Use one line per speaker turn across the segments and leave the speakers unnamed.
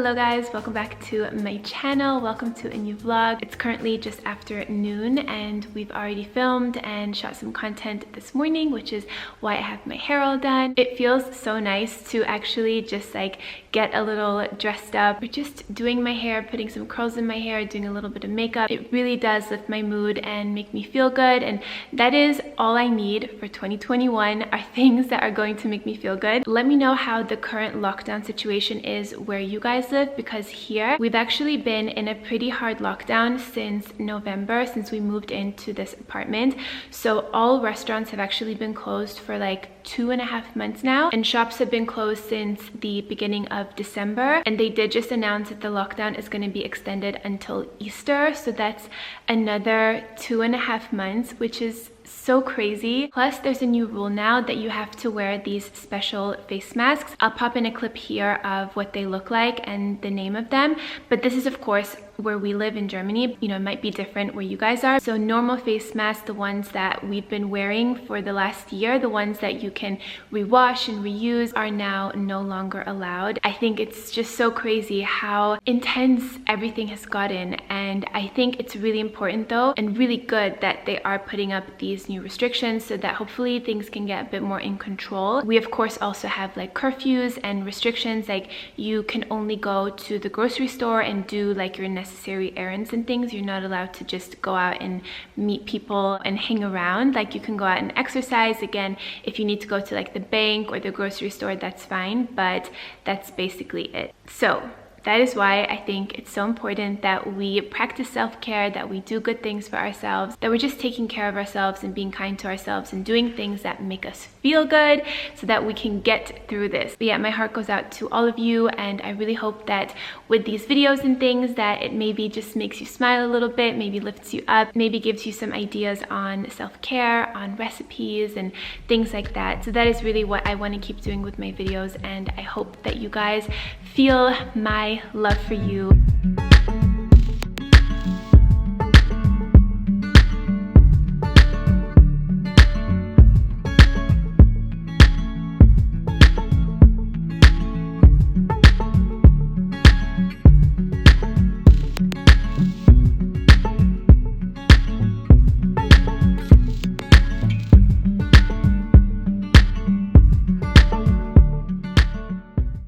Hello guys, welcome back to my channel. Welcome to a new vlog. It's currently just after noon and we've already filmed and shot some content this morning, which is why I have my hair all done. It feels so nice to actually just like get a little dressed up or just doing my hair, putting some curls in my hair, doing a little bit of makeup. It really does lift my mood and make me feel good, and that is all I need for 2021 are things that are going to make me feel good. Let me know how the current lockdown situation is where you guys live, because here we've actually been in a pretty hard lockdown since November, since we moved into this apartment. So all restaurants have actually been closed for like 2.5 months now, and shops have been closed since the beginning of December, and they did just announce that the lockdown is going to be extended until Easter, so that's another 2.5 months, which is so crazy. Plus there's a new rule now that you have to wear these special face masks. I'll pop in a clip here of what they look like and the name of them, but this is of course where we live in Germany. You know, it might be different where you guys are. So normal face masks, the ones that we've been wearing for the last year, the ones that you can rewash and reuse, are now no longer allowed. I think it's just so crazy how intense everything has gotten, and I think it's really important though and really good that they are putting up these new restrictions so that hopefully things can get a bit more in control. We of course also have like curfews and restrictions, like you can only go to the grocery store and do like your necessary errands and things. You're not allowed to just go out and meet people and hang around. Like you can go out and exercise. Again, if you need to go to like the bank or the grocery store, that's fine, but that's basically it. So that is why I think it's so important that we practice self-care, that we do good things for ourselves, that we're just taking care of ourselves and being kind to ourselves and doing things that make us feel good so that we can get through this. But yeah, my heart goes out to all of you, and I really hope that with these videos and things that it maybe just makes you smile a little bit, maybe lifts you up, maybe gives you some ideas on self-care, on recipes and things like that. So that is really what I want to keep doing with my videos, and I hope that you guys feel my love for you.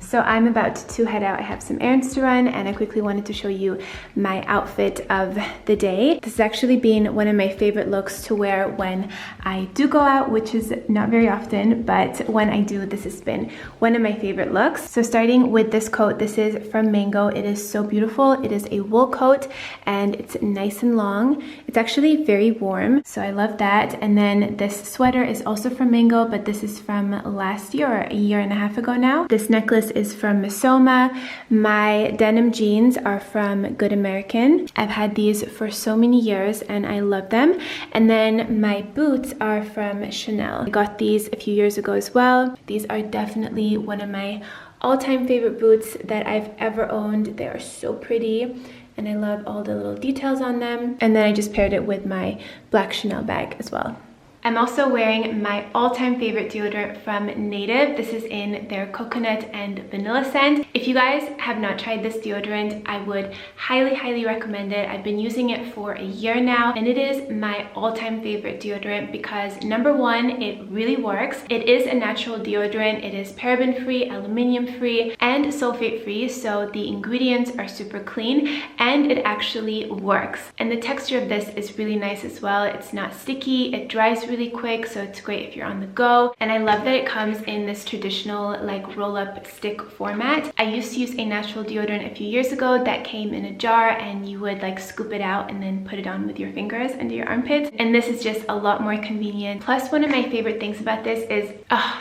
So I'm about to head out. I have some errands to run, and I quickly wanted to show you my outfit of the day. This has actually been one of my favorite looks to wear when I do go out, which is not very often, but when I do, this has been one of my favorite looks. So starting with this coat, this is from Mango. It is so beautiful. It is a wool coat and it's nice and long. It's actually very warm, so I love that. And then this sweater is also from Mango, but this is from last year or a year and a half ago now. This necklace is from Missoma. My denim jeans are from Good American. I've had these for so many years and I love them. And then my boots are from Chanel. I got these a few years ago as well. These are definitely one of my all-time favorite boots that I've ever owned. They are so pretty and I love all the little details on them. And then I just paired it with my black Chanel bag as well. I'm also wearing my all-time favorite deodorant from Native. This is in their coconut and vanilla scent. If you guys have not tried this deodorant, I would highly recommend it. I've been using it for a year now, and it is my all-time favorite deodorant because number one, it really works. It is a natural deodorant. It is paraben-free, aluminum-free, and sulfate-free, so the ingredients are super clean and it actually works. And the texture of this is really nice as well. It's not sticky, it dries really quick, so it's great if you're on the go. And I love that it comes in this traditional like roll-up stick format. I used to use a natural deodorant a few years ago that came in a jar and you would like scoop it out and then put it on with your fingers under your armpits, and this is just a lot more convenient. Plus, one of my favorite things about this is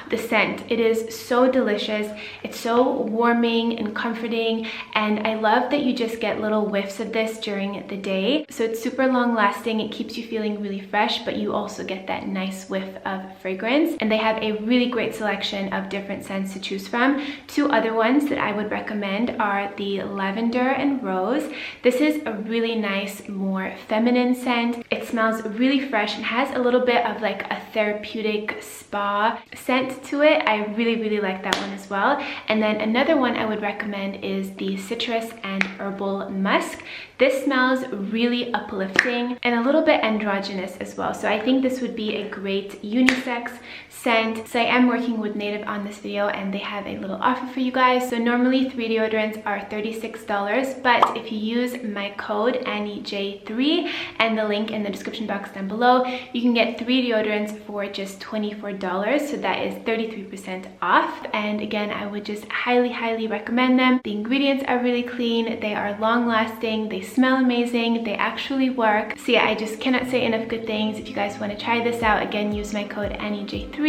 the scent. It is so delicious. It's so warming and comforting, and I love that you just get little whiffs of this during the day. So it's super long lasting. It keeps you feeling really fresh, but you also get that nice whiff of fragrance. And they have a really great selection of different scents to choose from. Two other ones that I would recommend are the lavender and rose. This is a really nice, more feminine scent. It smells really fresh and has a little bit of like a therapeutic spa scent to it. I really like that one as well. And then another one I would recommend is the citrus and herbal musk. This smells really uplifting and a little bit androgynous as well. So I think this would be a great unisex scent. So I am working with Native on this video and they have a little offer for you guys. So normally 3 deodorants are $36, but if you use my code AnnieJ3 and the link in the description box down below, you can get 3 deodorants for just $24. So that is 33% off. And again, I would just highly recommend them. The ingredients are really clean, they are long lasting, they smell amazing, they actually work. So yeah, I just cannot say enough good things. If you guys want to try this out, again, use my code AnnieJ3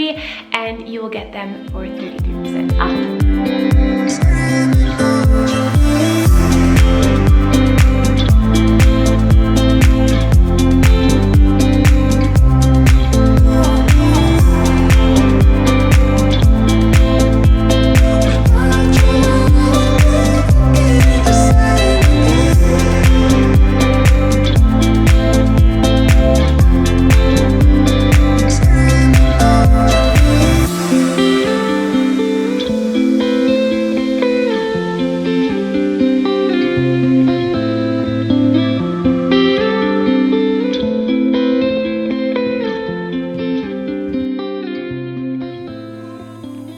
and you will get them for 33% off.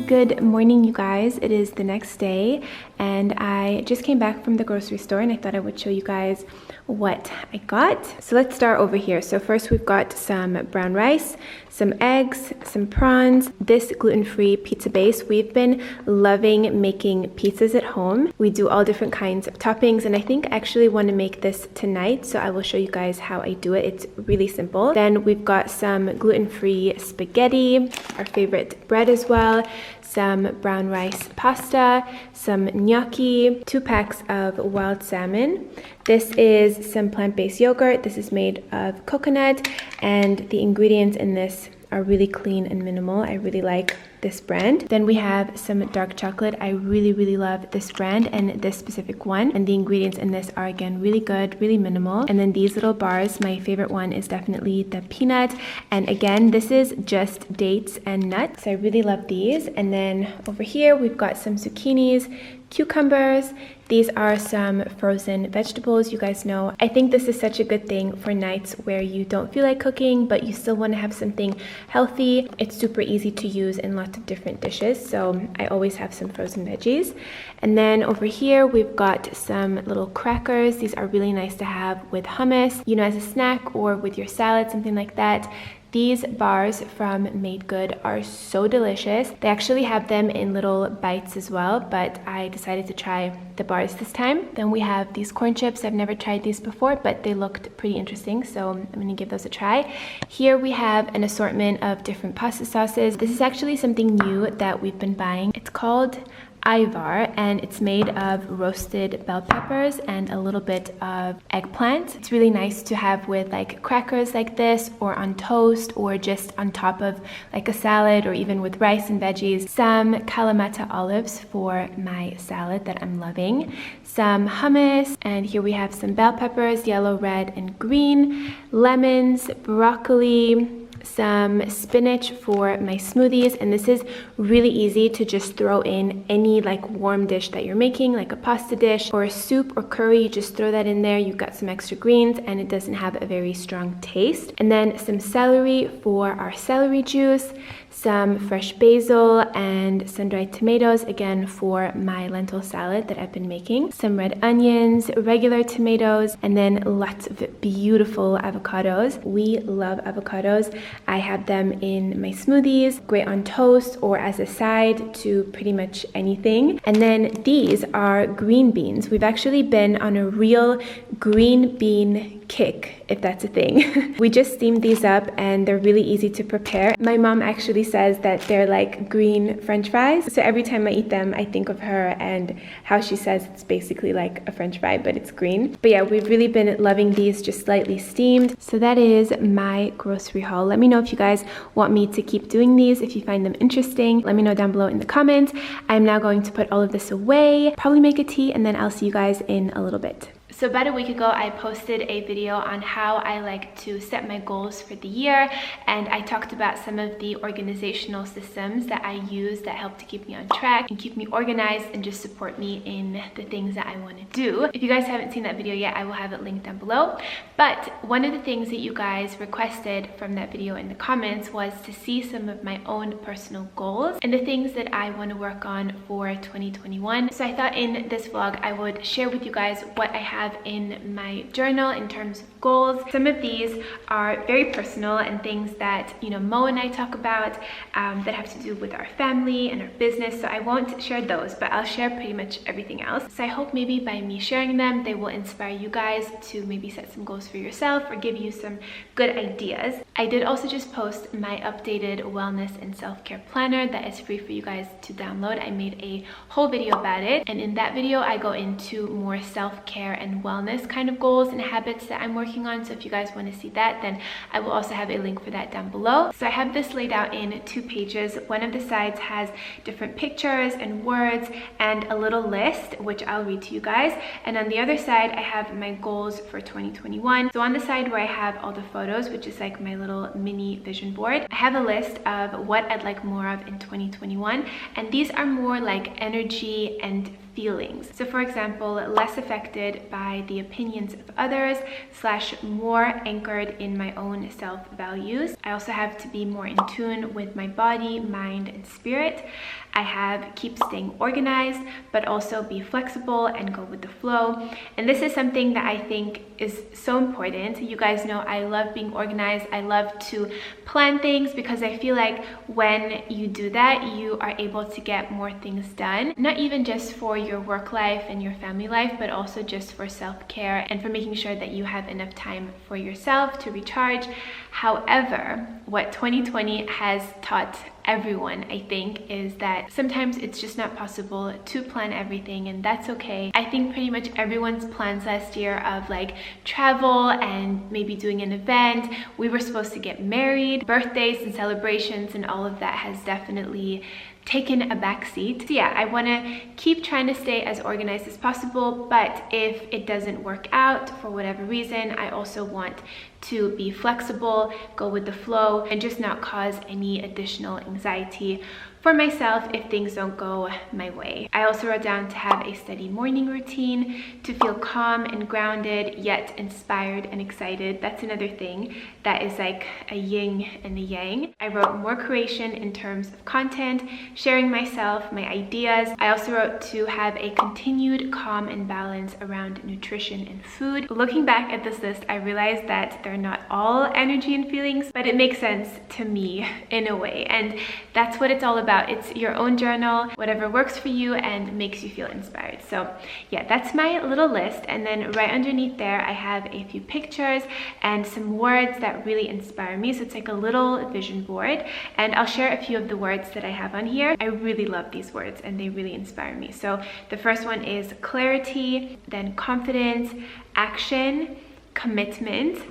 Good morning, you guys. It is the next day and I just came back from the grocery store and I thought I would show you guys what I got. So let's start over here. So first we've got some brown rice, some eggs, some prawns, this gluten-free pizza base. We've been loving making pizzas at home. We do all different kinds of toppings and I think I actually want to make this tonight, so I will show you guys how I do it. It's really simple. Then we've got some gluten-free spaghetti, our favorite bread as well, some brown rice pasta, some gnocchi, 2 packs of wild salmon. This is some plant-based yogurt. This is made of coconut and the ingredients in this are really clean and minimal. I really like this brand. Then we have some dark chocolate. I really love this brand and this specific one, and the ingredients in this are again really good, really minimal. And then these little bars, my favorite one is definitely the peanut, and again this is just dates and nuts. I really love these. And then over here we've got some zucchinis, cucumbers. These are some frozen vegetables. You guys know I think this is such a good thing for nights where you don't feel like cooking but you still want to have something healthy. It's super easy to use in lots of different dishes, so I always have some frozen veggies. And then over here we've got some little crackers. These are really nice to have with hummus, you know, as a snack or with your salad, something like that. These bars from Made Good are so delicious. They actually have them in little bites as well, but I decided to try the bars this time. Then we have these corn chips. I've never tried these before, but they looked pretty interesting, so I'm gonna give those a try. Here we have an assortment of different pasta sauces. This is actually something new that we've been buying. It's called Ivar and it's made of roasted bell peppers and a little bit of eggplant. It's really nice to have with like crackers like this, or on toast, or just on top of like a salad, or even with rice and veggies. Some Kalamata olives for my salad that I'm loving, some hummus, and here we have some bell peppers, yellow, red, and green, lemons, broccoli, some spinach for my smoothies. And this is really easy to just throw in any like warm dish that you're making, like a pasta dish or a soup or curry. You just throw that in there, you've got some extra greens and it doesn't have a very strong taste. And then some celery for our celery juice, some fresh basil and sun-dried tomatoes, again for my lentil salad that I've been making, some red onions, regular tomatoes, and then lots of beautiful avocados. We love avocados. I have them in my smoothies, great on toast or as a side to pretty much anything. And then these are green beans. We've actually been on a real green bean kick, if that's a thing. We just steamed these up and they're really easy to prepare. My mom actually actually says that they're like green French fries. So every time I eat them, I think of her and how she says it's basically like a French fry, but it's green. But yeah, we've really been loving these just slightly steamed. So that is my grocery haul. Let me know if you guys want me to keep doing these, if you find them interesting. Let me know down below in the comments. I'm now going to put all of this away, probably make a tea, and then I'll see you guys in a little bit. So about a week ago, I posted a video on how I like to set my goals for the year, and I talked about some of the organizational systems that I use that help to keep me on track and keep me organized and just support me in the things that I want to do. If you guys haven't seen that video yet, I will have it linked down below. But one of the things that you guys requested from that video in the comments was to see some of my own personal goals and the things that I want to work on for 2021. So I thought in this vlog, I would share with you guys what I have in my journal in terms of goals. Some of these are very personal and things that, you know, Mo and I talk about that have to do with our family and our business. So I won't share those, but I'll share pretty much everything else. So I hope maybe by me sharing them, they will inspire you guys to maybe set some goals for yourself or give you some good ideas. I did also just post my updated wellness and self-care planner that is free for you guys to download. I made a whole video about it, and in that video I go into more self-care and wellness kind of goals and habits that I'm working on. So if you guys want to see that, then I will also have a link for that down below. So I have this laid out in 2 pages. One of the sides has different pictures and words and a little list, which I'll read to you guys. And on the other side, I have my goals for 2021. So on the side where I have all the photos, which is like my little mini vision board, I have a list of what I'd like more of in 2021. And these are more like energy and feelings. So for example, less affected by the opinions of others / more anchored in my own self-values. I also have to be more in tune with my body, mind, and spirit. I have keep staying organized, but also be flexible and go with the flow. And this is something that I think is so important. You guys know I love being organized. I love to plan things because I feel like when you do that, you are able to get more things done. Not even just for your work life and your family life, but also just for self-care and for making sure that you have enough time for yourself to recharge. However, what 2020 has taught everyone, I think, is that sometimes it's just not possible to plan everything, and that's okay. I think pretty much everyone's plans last year of like travel and maybe doing an event. We were supposed to get married, birthdays and celebrations, and all of that has definitely taken a backseat. So yeah, I want to keep trying to stay as organized as possible, but if it doesn't work out for whatever reason, I also want to be flexible, go with the flow, and just not cause any additional anxiety for myself if things don't go my way. I also wrote down to have a steady morning routine, to feel calm and grounded, yet inspired and excited. That's another thing that is like a yin and a yang. I wrote more creation in terms of content, sharing myself, my ideas. I also wrote to have a continued calm and balance around nutrition and food. Looking back at this list, I realized that they're not all energy and feelings, but it makes sense to me in a way. And that's what it's all about. It's your own journal, whatever works for you and makes you feel inspired. So yeah, that's my little list. And then right underneath there, I have a few pictures and some words that really inspire me. So it's like a little vision board, and I'll share a few of the words that I have on here. I really love these words and they really inspire me. So the first one is clarity, then confidence, action, commitment,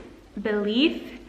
belief,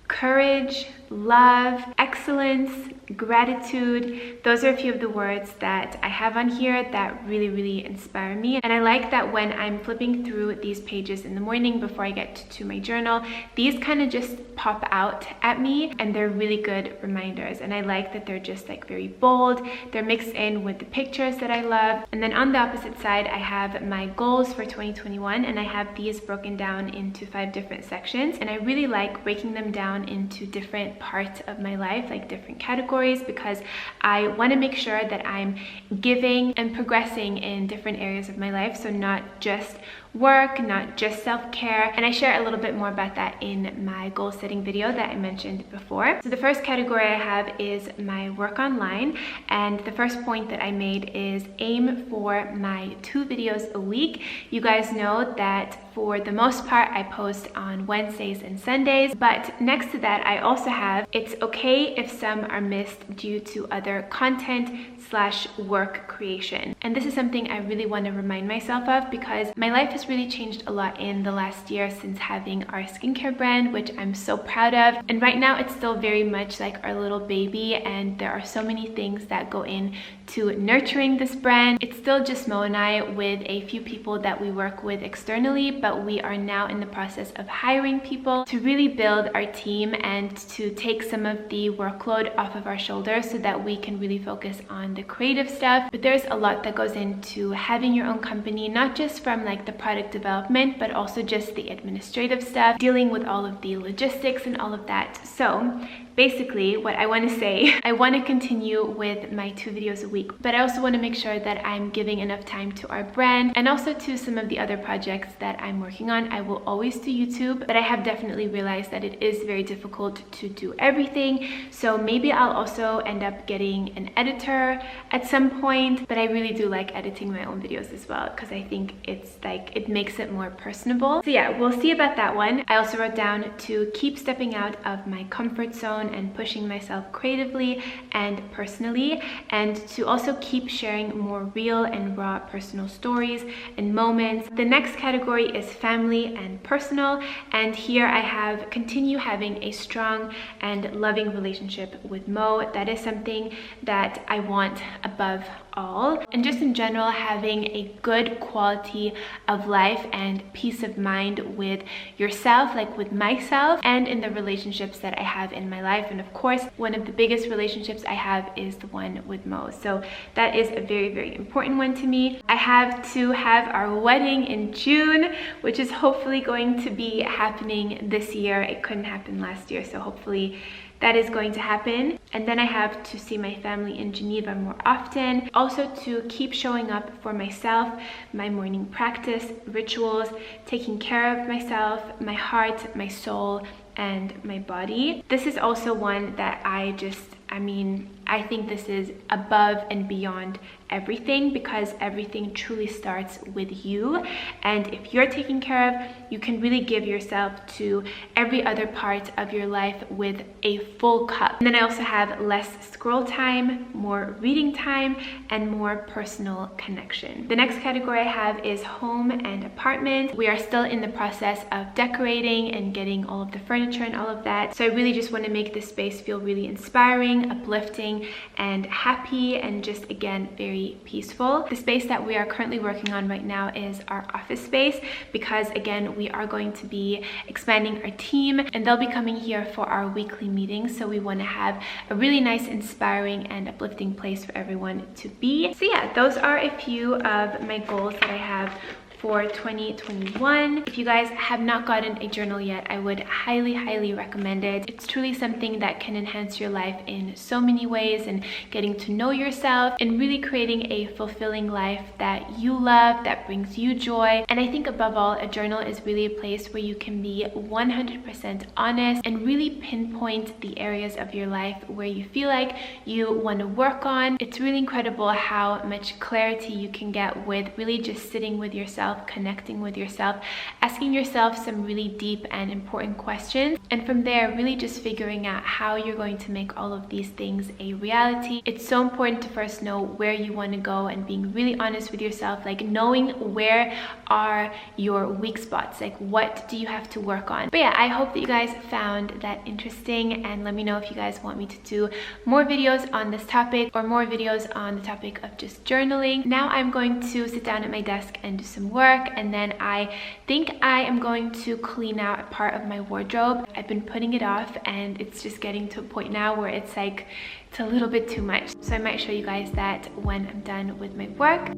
courage, love, excellence, gratitude. Those are a few of the words that I have on here that really inspire me. And I like that when I'm flipping through these pages in the morning before I get to my journal, these kind of just pop out at me, and they're really good reminders. And I like that they're just like very bold. They're mixed in with the pictures that I love. And then on the opposite side, I have my goals for 2021, and I have these broken down into 5 different sections. And I really like breaking them down into different parts of my life, like different categories, because I want to make sure that I'm giving and progressing in different areas of my life. So not just work, not just self-care. And I share a little bit more about that in my goal setting video that I mentioned before. So the first category I have is my work online. And the first point that I made is aim for my 2 videos a week. You guys know that for the most part, I post on Wednesdays and Sundays, but next to that, I also have, it's okay if some are missed due to other content/work creation. And this is something I really want to remind myself of because my life has really changed a lot in the last year since having our skincare brand, which I'm so proud of. And right now it's still very much like our little baby, and there are so many things that go into nurturing this brand. It's still just Mo and I with a few people that we work with externally, but we are now in the process of hiring people to really build our team and to take some of the workload off of our shoulders so that we can really focus on the creative stuff. But there's a lot that goes into having your own company, not just from like the product development, but also just the administrative stuff, dealing with all of the logistics and all of that. So basically what I want to say, I want to continue with my 2 videos a week, but I also want to make sure that I'm giving enough time to our brand and also to some of the other projects that I'm working on. I will always do YouTube, but I have definitely realized that it is very difficult to do everything. So maybe I'll also end up getting an editor at some point, but I really do like editing my own videos as well because I think it's like, it makes it more personable. So yeah, we'll see about that one. I also wrote down to keep stepping out of my comfort zone and pushing myself creatively and personally, and to also keep sharing more real and raw personal stories and moments. The next category is family and personal, and here I have continue having a strong and loving relationship with Mo. That is something that I want above all, and just in general having a good quality of life and peace of mind with yourself, like with myself, and in the relationships that I have in my life. And of course, one of the biggest relationships I have is the one with Mo, so that is a very, very important one to me. I have to have our wedding in June, which is hopefully going to be happening this year. It couldn't happen last year, so hopefully that is going to happen. And then I have to see my family in Geneva more often. Also to keep showing up for myself, my morning practice, rituals, taking care of myself, my heart, my soul, and my body. This is also one that I think this is above and beyond everything, because everything truly starts with you. And if you're taken care of, you can really give yourself to every other part of your life with a full cup. And then I also have less scroll time, more reading time, and more personal connection. The next category I have is home and apartment. We are still in the process of decorating and getting all of the furniture and all of that. So I really just want to make this space feel really inspiring, uplifting, and happy, and just again very peaceful. The space that we are currently working on right now is our office space, because again we are going to be expanding our team and they'll be coming here for our weekly meetings. So we want to have a really nice, inspiring, and uplifting place for everyone to be. So yeah, those are a few of my goals that I have for 2021. If you guys have not gotten a journal yet, I would highly recommend it. It's truly something that can enhance your life in so many ways, and getting to know yourself and really creating a fulfilling life that you love, that brings you joy. And I think above all, a journal is really a place where you can be 100% honest and really pinpoint the areas of your life where you feel like you want to work on. It's really incredible how much clarity you can get with really just sitting with yourself, connecting with yourself, asking yourself some really deep and important questions, and from there really just figuring out how you're going to make all of these things a reality. It's so important to first know where you want to go and being really honest with yourself, like knowing where are your weak spots, like what do you have to work on. But yeah, I hope that you guys found that interesting, and let me know if you guys want me to do more videos on this topic or more videos on the topic of just journaling. Now I'm going to sit down at my desk and do some work, and then I think I am going to clean out a part of my wardrobe. I've been putting it off and it's just getting to a point now where it's like it's a little bit too much. So I might show you guys that when I'm done with my work.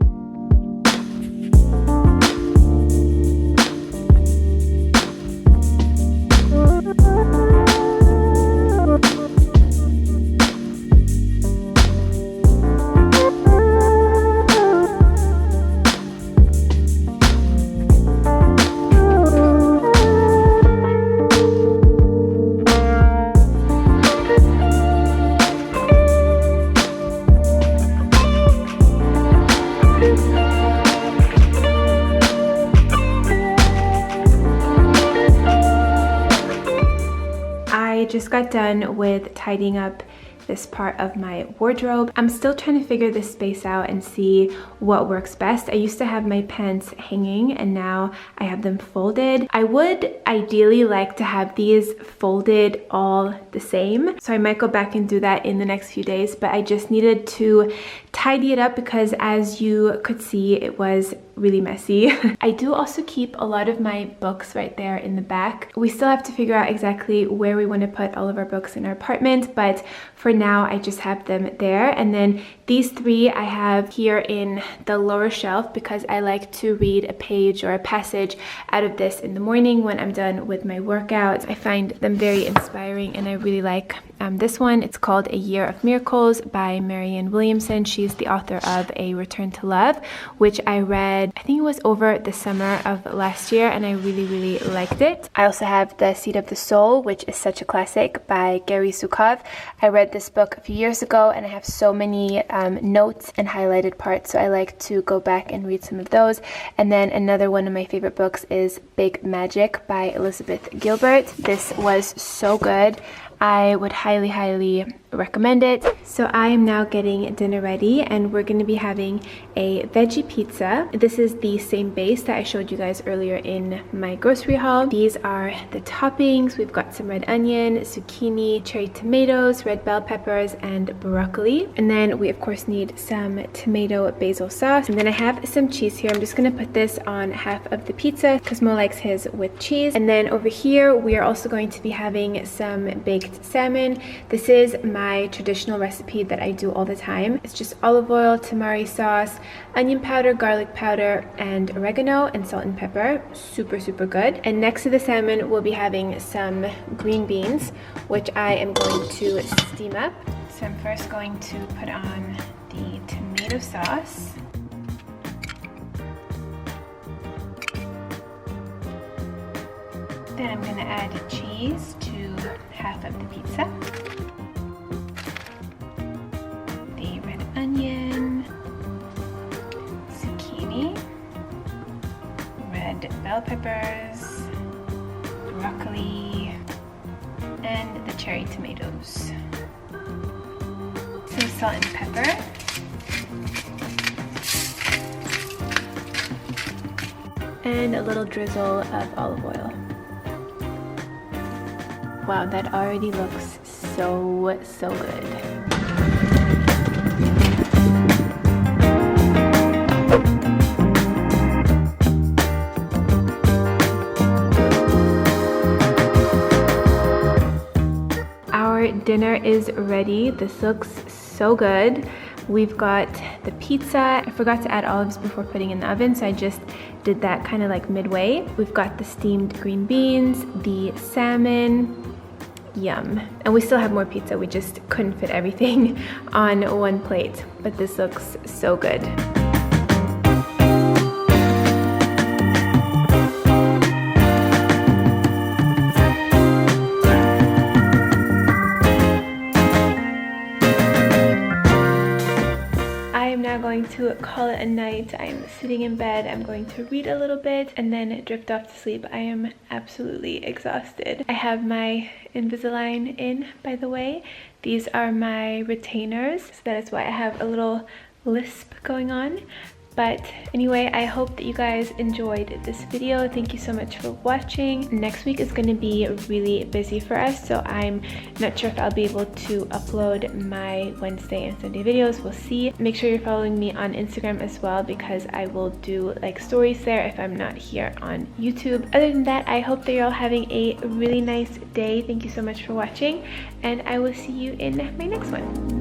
just got done with tidying up this part of my wardrobe. I'm still trying to figure this space out and see what works best. I used to have my pants hanging and now I have them folded. I would ideally like to have these folded all the same, so I might go back and do that in the next few days, but I just needed to tidy it up because, as you could see, it was really messy. I do also keep a lot of my books right there in the back. We still have to figure out exactly where we want to put all of our books in our apartment, but for now I just have them there. And then these three I have here in the lower shelf because I like to read a page or a passage out of this in the morning when I'm done with my workouts. I find them very inspiring and I really like this one. It's called A Year of Miracles by Marianne Williamson. She's the author of A Return to Love, which I read, I think it was over the summer of last year, and I really liked it. I also have The Seed of the Soul, which is such a classic by Gary Zukov. I read this book a few years ago and I have so many notes and highlighted parts, so I like to go back and read some of those. And then another one of my favorite books is Big Magic by Elizabeth Gilbert. This was so good. I would highly recommend it. So I am now getting dinner ready and we're going to be having a veggie pizza. This is the same base that I showed you guys earlier in my grocery haul. These are the toppings. We've got some red onion, zucchini, cherry tomatoes, red bell peppers, and broccoli. And then we of course need some tomato basil sauce. And then I have some cheese here. I'm just going to put this on half of the pizza because Mo likes his with cheese. And then over here we are also going to be having some baked salmon. This is my traditional recipe that I do all the time. It's just olive oil, tamari sauce, onion powder, garlic powder, and oregano, and salt and pepper. Super good. And next to the salmon we'll be having some green beans, which I am going to steam up. So I'm first going to put on the tomato sauce. Then I'm going to add cheese to half of the pizza. The red onion, zucchini, red bell peppers, broccoli, and the cherry tomatoes. Some salt and pepper. And a little drizzle of olive oil. Wow, that already looks so good. Our dinner is ready. This looks so good. We've got the pizza. I forgot to add olives before putting in the oven, so I just did that kind of like midway. We've got the steamed green beans, the salmon. Yum. And we still have more pizza. We just couldn't fit everything on one plate, but this looks so good. Going to call it a night. I'm sitting in bed. I'm going to read a little bit and then drift off to sleep. I am absolutely exhausted. I have my Invisalign in, by the way. These are my retainers, so that is why I have a little lisp going on. But anyway, I hope that you guys enjoyed this video. Thank you so much for watching. Next week is going to be really busy for us, so I'm not sure if I'll be able to upload my Wednesday and Sunday videos. We'll see. Make sure you're following me on Instagram as well, because I will do like stories there if I'm not here on YouTube. Other than that, I hope that you're all having a really nice day. Thank you so much for watching, and I will see you in my next one.